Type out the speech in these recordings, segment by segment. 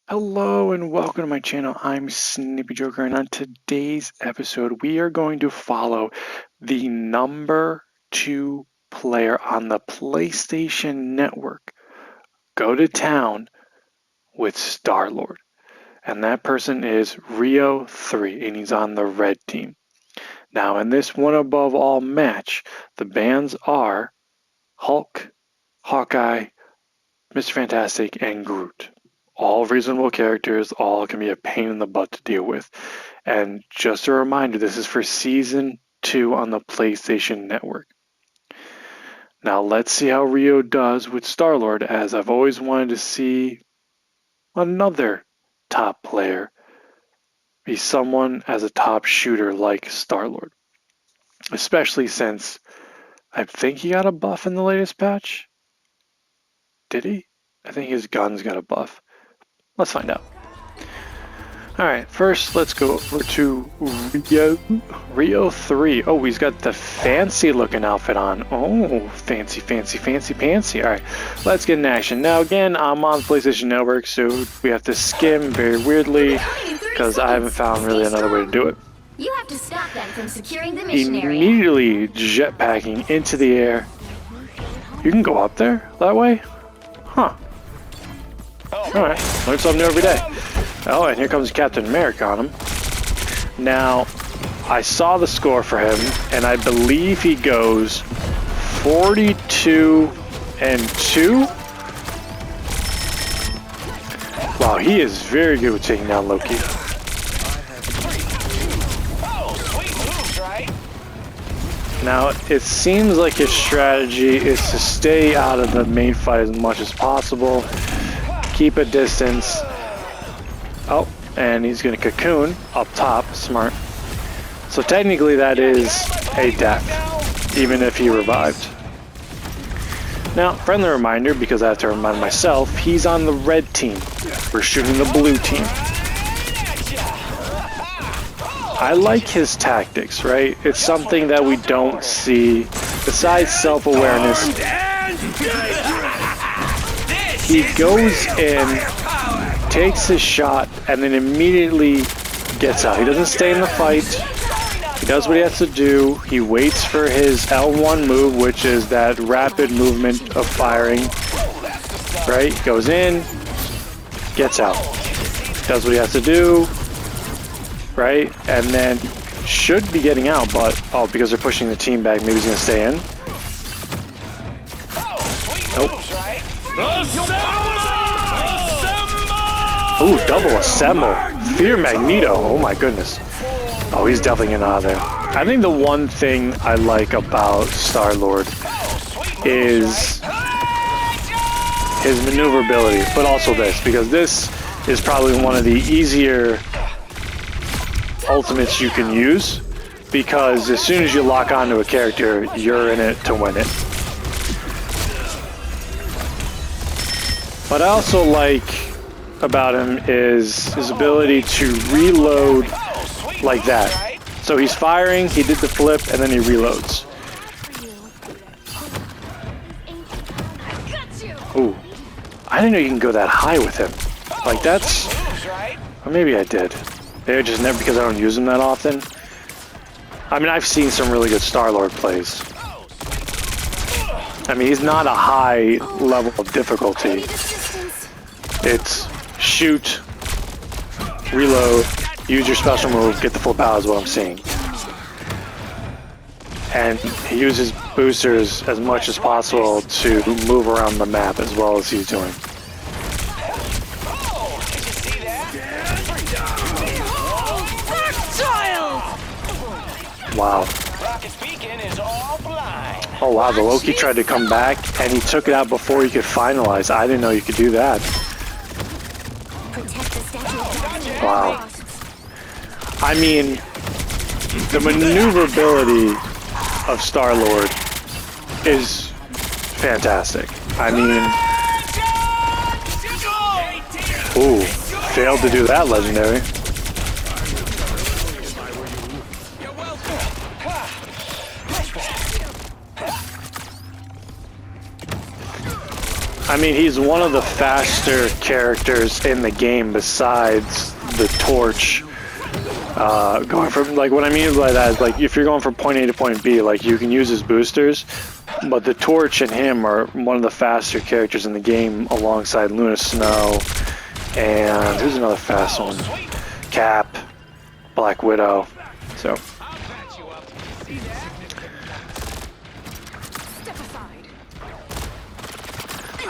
Hello and welcome to my channel. I'm Snippy Joker, and on today's episode we are going to follow the number 2 player on the PlayStation Network go to town with Star-Lord. And that person is Rio 3, and he's on the red team. Now in this one above all match, the bands are Hulk, Hawkeye, Mr. Fantastic, and Groot. All reasonable characters, all can be a pain in the butt to deal with. And just a reminder, this is for Season 2 on the PlayStation Network. Now let's see how Rio does with Star-Lord, as I've always wanted to see another top player be someone as a top shooter like Star-Lord. Especially since I think he got a buff in the latest patch. Did he? I think his guns got a buff. Let's find out. Alright, first let's go over to Rio 3. Oh, he's got the fancy looking outfit on. Oh, fancy. Alright, let's get in action. Now again, I'm on PlayStation Network, so we have to skim very weirdly, because I haven't found really another way to do it. You have to stop them from securing the mission area. Immediately jetpacking into the air. You can go up there that way? Huh. Alright, learn something new every day. Oh, and here comes Captain America on him. Now, I saw the score for him, and I believe he goes 42-2. Wow, he is very good with taking down Loki. Now, it seems like his strategy is to stay out of the main fight as much as possible. Keep a distance. Oh, and he's going to cocoon up top. Smart. So technically that is a death, even if he revived. Now, friendly reminder, because I have to remind myself, he's on the red team. We're shooting the blue team. I like his tactics, right? It's something that we don't see. Besides self-awareness, he goes in, takes his shot, and then immediately gets out. He doesn't stay in the fight. He does what he has to do. He waits for his L1 move, which is that rapid movement of firing. Right? Goes in, gets out. Does what he has to do. Right? And then should be getting out, but oh, because they're pushing the team back, maybe he's going to stay in. Nope. Ooh, double assemble. Fear Magneto. Oh my goodness. Oh, he's definitely getting out of there. I think the one thing I like about Star-Lord is his maneuverability, but also this, because this is probably one of the easier ultimates you can use, because as soon as you lock onto a character, you're in it to win it. What I also like about him is his ability to reload like that. So he's firing, he did the flip, and then he reloads. Ooh, I didn't know you can go that high with him. Like that's, or maybe I did. Maybe just never, because I don't use him that often. I mean, I've seen some really good Star-Lord plays. I mean, he's not a high level of difficulty. It's shoot, reload, use your special move, get the full power is what I'm seeing. And he uses boosters as much as possible to move around the map as well as he's doing. Wow. Oh wow, the Loki tried to come back and he took it out before he could finalize. I didn't know you could do that. Wow. I mean, the maneuverability of Star-Lord is fantastic. I mean, ooh, failed to do that legendary. I mean, he's one of the faster characters in the game besides the Torch. Going from, like, what I mean by that is, like, if you're going from point A to point B, like, you can use his boosters, but the Torch and him are one of the faster characters in the game alongside Luna Snow, and who's another fast one? Cap, Black Widow, so.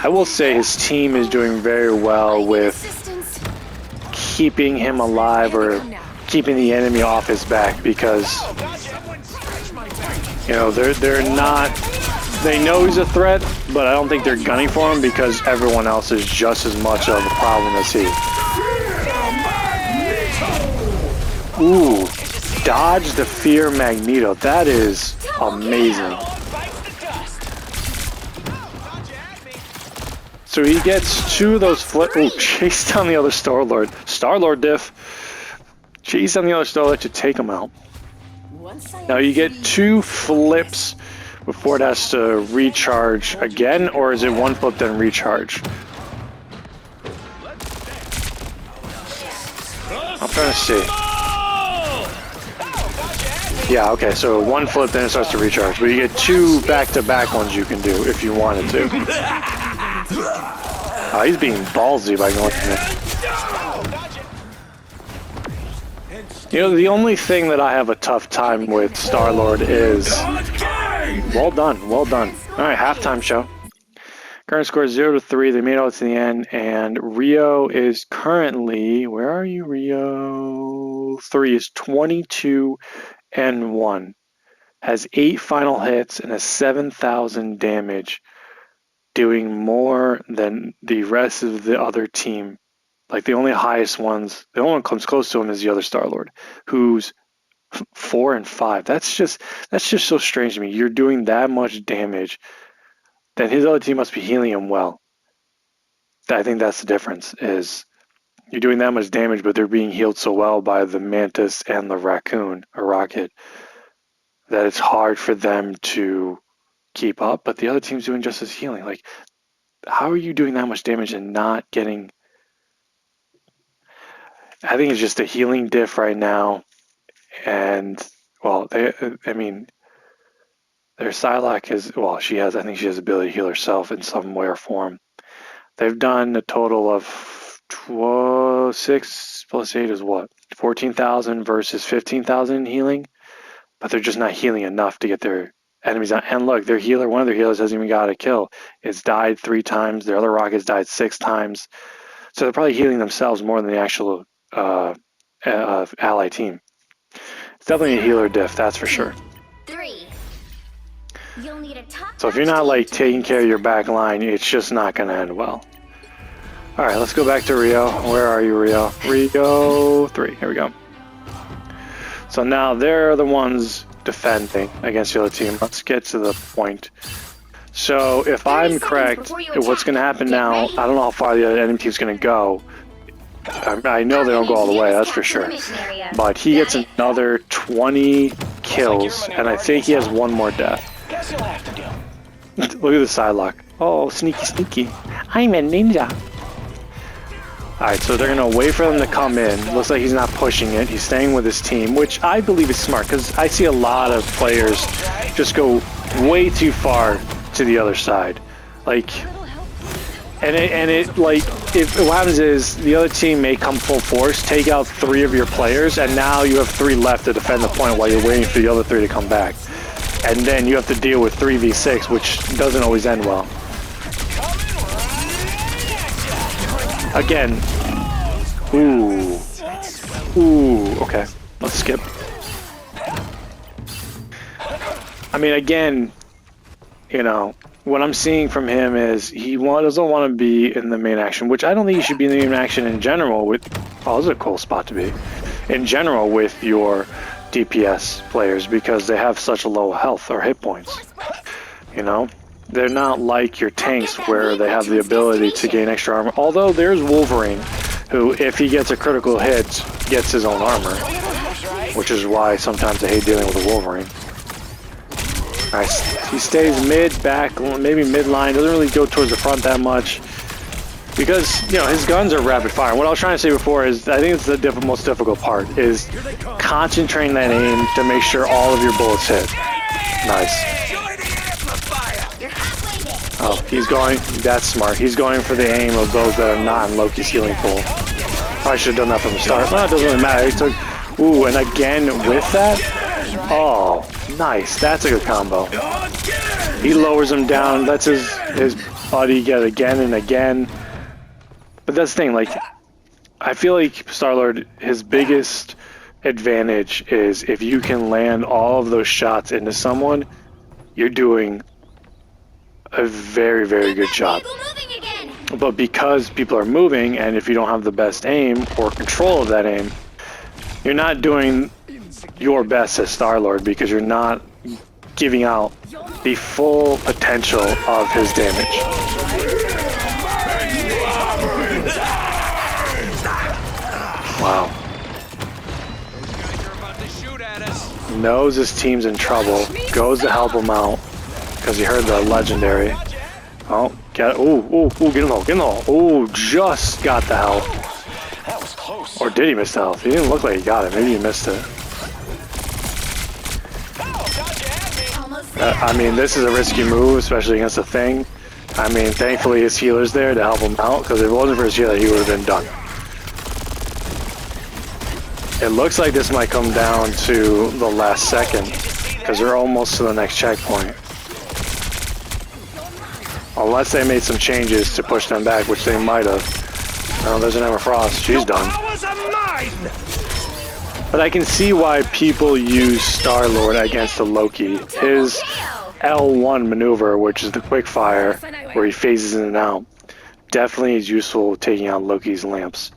I will say his team is doing very well with keeping him alive or keeping the enemy off his back, because you know they're not, they know he's a threat, but I don't think they're gunning for him because everyone else is just as much of a problem as he. Ooh, dodge the fear Magneto. That is amazing. So he gets 2 of those flip. Ooh, chase down the other Star-Lord. Star-Lord diff. Chase down the other Star-Lord to take him out. Now you get 2 flips before it has to recharge again, or is it 1 flip then recharge? I'm trying to see. Yeah, okay, so 1 flip then it starts to recharge, but you get 2 back-to-back ones you can do if you wanted to. He's being ballsy by going in there. You know, the only thing that I have a tough time with Star-Lord is... Well done, well done. Alright, halftime show. Current score is 0-3. They made it all to the end, and Rio is currently... Where are you, Rio? 3 is 22-1. Has 8 final hits and has 7,000 damage. Doing more than the rest of the other team. Like, the only highest ones, the only one comes close to him is the other Star-Lord, who's 4 and 5. That's just so strange to me. You're doing that much damage, then his other team must be healing him well. I think that's the difference, is you're doing that much damage, but they're being healed so well by the Mantis and the Raccoon, or Rocket, that it's hard for them to keep up, but the other team's doing just as healing. Like, how are you doing that much damage and not getting... I think it's just a healing diff right now, and, well, I mean, their Psylocke is, well, I think she has the ability to heal herself in some way or form. They've done a total of 6 plus 8 is what? 14,000 versus 15,000 in healing, but they're just not healing enough to get their enemies out. And look, their healer, one of their healers hasn't even got a kill. It's died 3 times. Their other rockets died 6 times. So they're probably healing themselves more than the actual ally team. It's definitely a healer diff, that's for sure. 3. You'll need a top So if you're not, like, taking care of your back line, it's just not going to end well. Alright, let's go back to Rio. Where are you, Rio? Rio 3. Here we go. So now they're the ones defending against the other team. Let's get to the point. So if I'm correct, what's going to happen now, I don't know how far the other enemy team's going to go. I know they don't go all the way, that's for sure. But he gets another 20 kills, and I think he has 1 more death. Look at the Psylocke. Oh, sneaky, sneaky. I'm a ninja. Alright, so they're going to wait for them to come in. Looks like he's not pushing it. He's staying with his team, which I believe is smart, because I see a lot of players just go way too far to the other side. Like... And what happens is the other team may come full force, take out 3 of your players, and now you have 3 left to defend the point while you're waiting for the other 3 to come back. And then you have to deal with 3v6, which doesn't always end well. Again. Ooh. Ooh, okay. Let's skip. I mean, again, you know, what I'm seeing from him is he doesn't want to be in the main action, which I don't think he should be in the main action in general with... Oh, this is a cool spot to be. In general with your DPS players, because they have such a low health or hit points. You know? They're not like your tanks where they have the ability to gain extra armor. Although there's Wolverine, who, if he gets a critical hit, gets his own armor. Which is why sometimes I hate dealing with a Wolverine. Nice. He stays mid, back, maybe mid-line. Doesn't really go towards the front that much. Because, you know, his guns are rapid fire. What I was trying to say before is, I think it's the most difficult part, is concentrating that aim to make sure all of your bullets hit. Nice. Oh, he's going, that's smart. He's going for the aim of those that are not in Loki's healing pool. Probably should have done that from the start. No, it doesn't really matter. He took, ooh, and again with that? Oh, nice. That's a good combo. He lowers him down, lets his buddy get again and again. But that's the thing, like, I feel like Star-Lord, his biggest advantage is if you can land all of those shots into someone, you're doing a very, very good job. But because people are moving, and if you don't have the best aim or control of that aim, you're not doing your best as Star-Lord because you're not giving out the full potential of his damage. Wow. Knows his team's in trouble. Goes to help him out because he heard the legendary. Oh, get it. Ooh, get him low, get him low. Ooh, just got the health. Or did he miss the health? He didn't look like he got it. Maybe he missed it. I mean, this is a risky move, especially against a thing. I mean, thankfully his healer's there to help him out, because if it wasn't for his healer, he would have been done. It looks like this might come down to the last second, because they're almost to the next checkpoint. Unless they made some changes to push them back, which they might have. Oh, there's an Emma Frost. She's done. But I can see why people use Star-Lord against the Loki. His L1 maneuver, which is the quick fire, where he phases in and out, definitely is useful taking out Loki's lamps.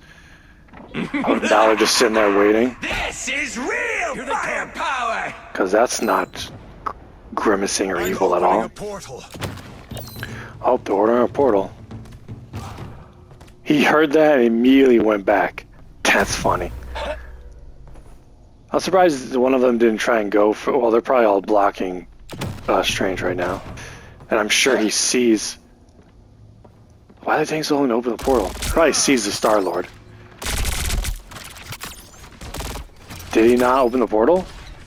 Now they're just sitting there waiting. This is real firepower! Because that's not grimacing or evil at all. Oh, they're ordering a portal. He heard that and immediately went back. That's funny. I'm surprised one of them didn't try and go for... Well, they're probably all blocking Strange right now. And I'm sure he sees... Why are they taking so long to open the portal? He probably sees the Star-Lord. Did he not open the portal?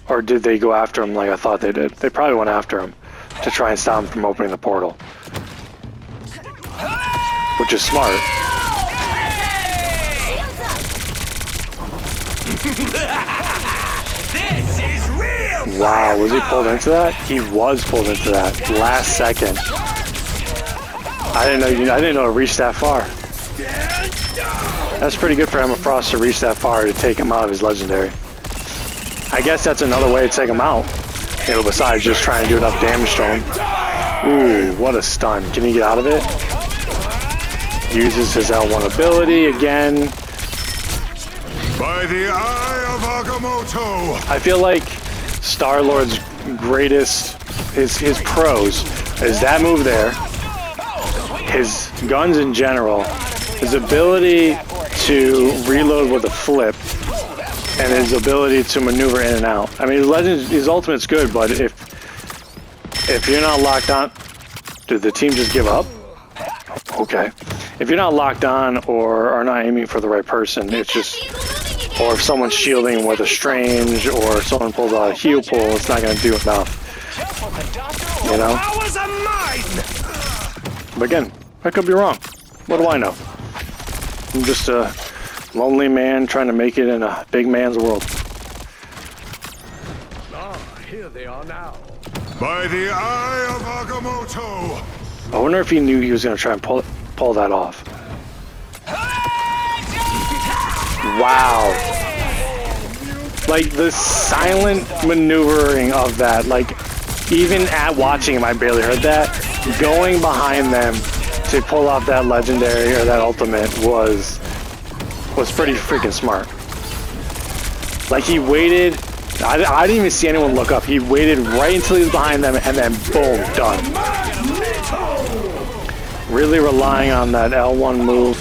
Or did they go after him like I thought they did? They probably went after him to try and stop him from opening the portal. Which is smart. This is real. Wow, was he pulled into that? He was pulled into that last second. I didn't know it reached that far. That's pretty good for Emma Frost to reach that far to take him out of his legendary. I guess that's another way to take him out. You know, besides just trying to do enough damage to him. Ooh, what a stun. Can he get out of it? Uses his L1 ability again. By the eye of Agamotto. I feel like Star-Lord's greatest, his pros, is that move there, his guns in general, his ability to reload with a flip, and his ability to maneuver in and out. I mean, his ultimate's good, but if you're not locked on, did the team just give up? Okay. If you're not locked on or are not aiming for the right person, it's just, or if someone's shielding with a Strange, or if someone pulls out a heal pull, it's not going to do enough. You know? But again, I could be wrong. What do I know? I'm just a lonely man trying to make it in a big man's world. Here they are now. By the eye of Agamotto. I wonder if he knew he was going to try and pull that off. Wow. Like, the silent maneuvering of that, like, even at watching him, I barely heard that. Going behind them to pull off that legendary or that ultimate was pretty freaking smart. Like, he waited, I didn't even see anyone look up. He waited right until he was behind them, and then boom, done. Really relying on that L1 move,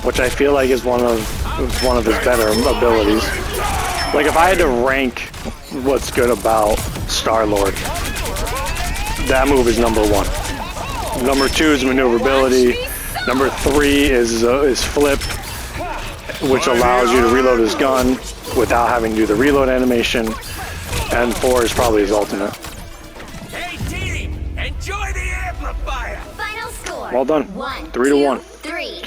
which I feel like is one of his better abilities. Like, if I had to rank what's good about Star-Lord. That move is number 1. Number 2 is maneuverability. Number 3 is flip, which allows you to reload his gun without having to do the reload animation. And 4 is probably his ultimate. Hey team, enjoy the amplifier. Final score. Well done. 3 to 1. 3.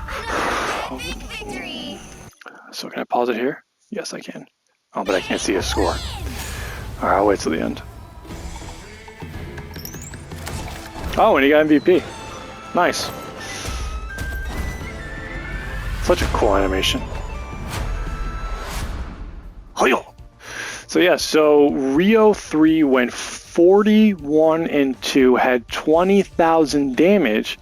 Another big victory. So can I pause it here? Yes, I can. Oh, but I can't see his score. All right, I'll wait till the end. Oh, and he got MVP. Nice. Such a cool animation. So yeah, so Rio 3 went 41-2, had 20,000 damage,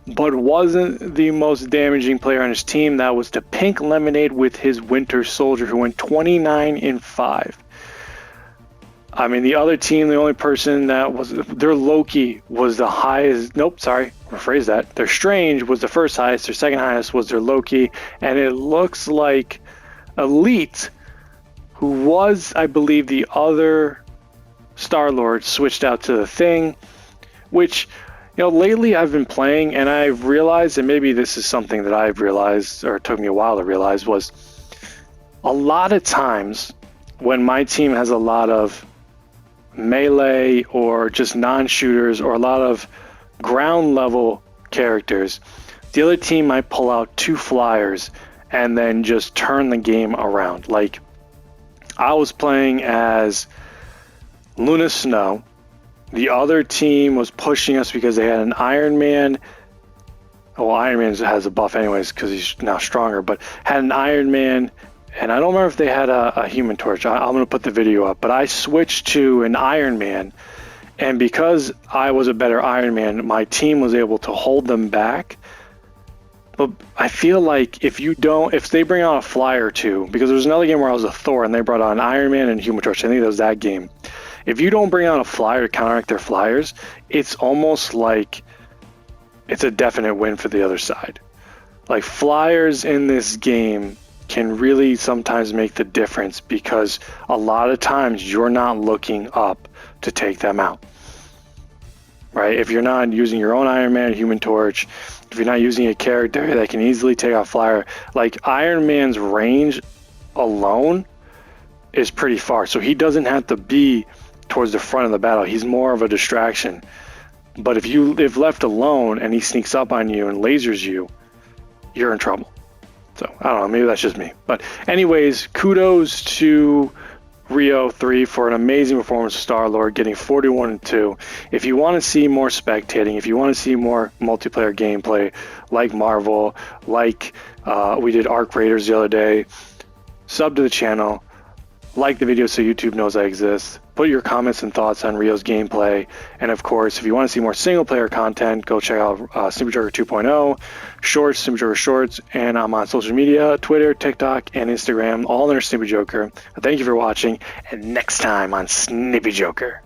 but wasn't the most damaging player on his team. That was the Pink Lemonade with his Winter Soldier, who went 29-5. I mean, the other team, the only person that was, their Loki was the highest. Nope, sorry, rephrase that. Their Strange was the first highest. Their second highest was their Loki. And it looks like Elite, who was, I believe, the other Star-Lord, switched out to the Thing, which, you know, lately I've been playing and I've realized, and maybe this is something that I've realized, or it took me a while to realize, was a lot of times when my team has a lot of melee or just non-shooters or a lot of ground level characters, the other team might pull out 2 flyers and then just turn the game around. Like, I was playing as Luna Snow. The other team was pushing us because they had an Iron Man. Well, Iron Man has a buff anyways because he's now stronger, but had an Iron Man, and I don't remember if they had a Human Torch. I'm going to put the video up, but I switched to an Iron Man, and because I was a better Iron Man, my team was able to hold them back. But I feel like if they bring out a flyer or 2, because there was another game where I was a Thor and they brought on Iron Man and Human Torch. I think that was that game. If you don't bring out a flyer to counteract their flyers, it's almost like it's a definite win for the other side. Like, flyers in this game can really sometimes make the difference because a lot of times you're not looking up to take them out. Right? If you're not using your own Iron Man, Human Torch, if you're not using a character that can easily take out flyer, like Iron Man's range alone is pretty far. So he doesn't have to be towards the front of the battle. He's more of a distraction. But if left alone and he sneaks up on you and lasers you, you're in trouble. So I don't know, maybe that's just me. But anyways, kudos to Rio 3 for an amazing performance of Star-Lord, getting 41-2. If you want to see more spectating, if you want to see more multiplayer gameplay like Marvel, like we did Arc Raiders the other day, sub to the channel, like the video so YouTube knows I exist, put your comments and thoughts on Rio's gameplay, and of course, if you want to see more single-player content, go check out Snoopy Joker 2.0, Shorts, Snoopy Joker Shorts, and I'm on social media, Twitter, TikTok, and Instagram, all under Snoopy Joker. Thank you for watching, and next time on Snoopy Joker.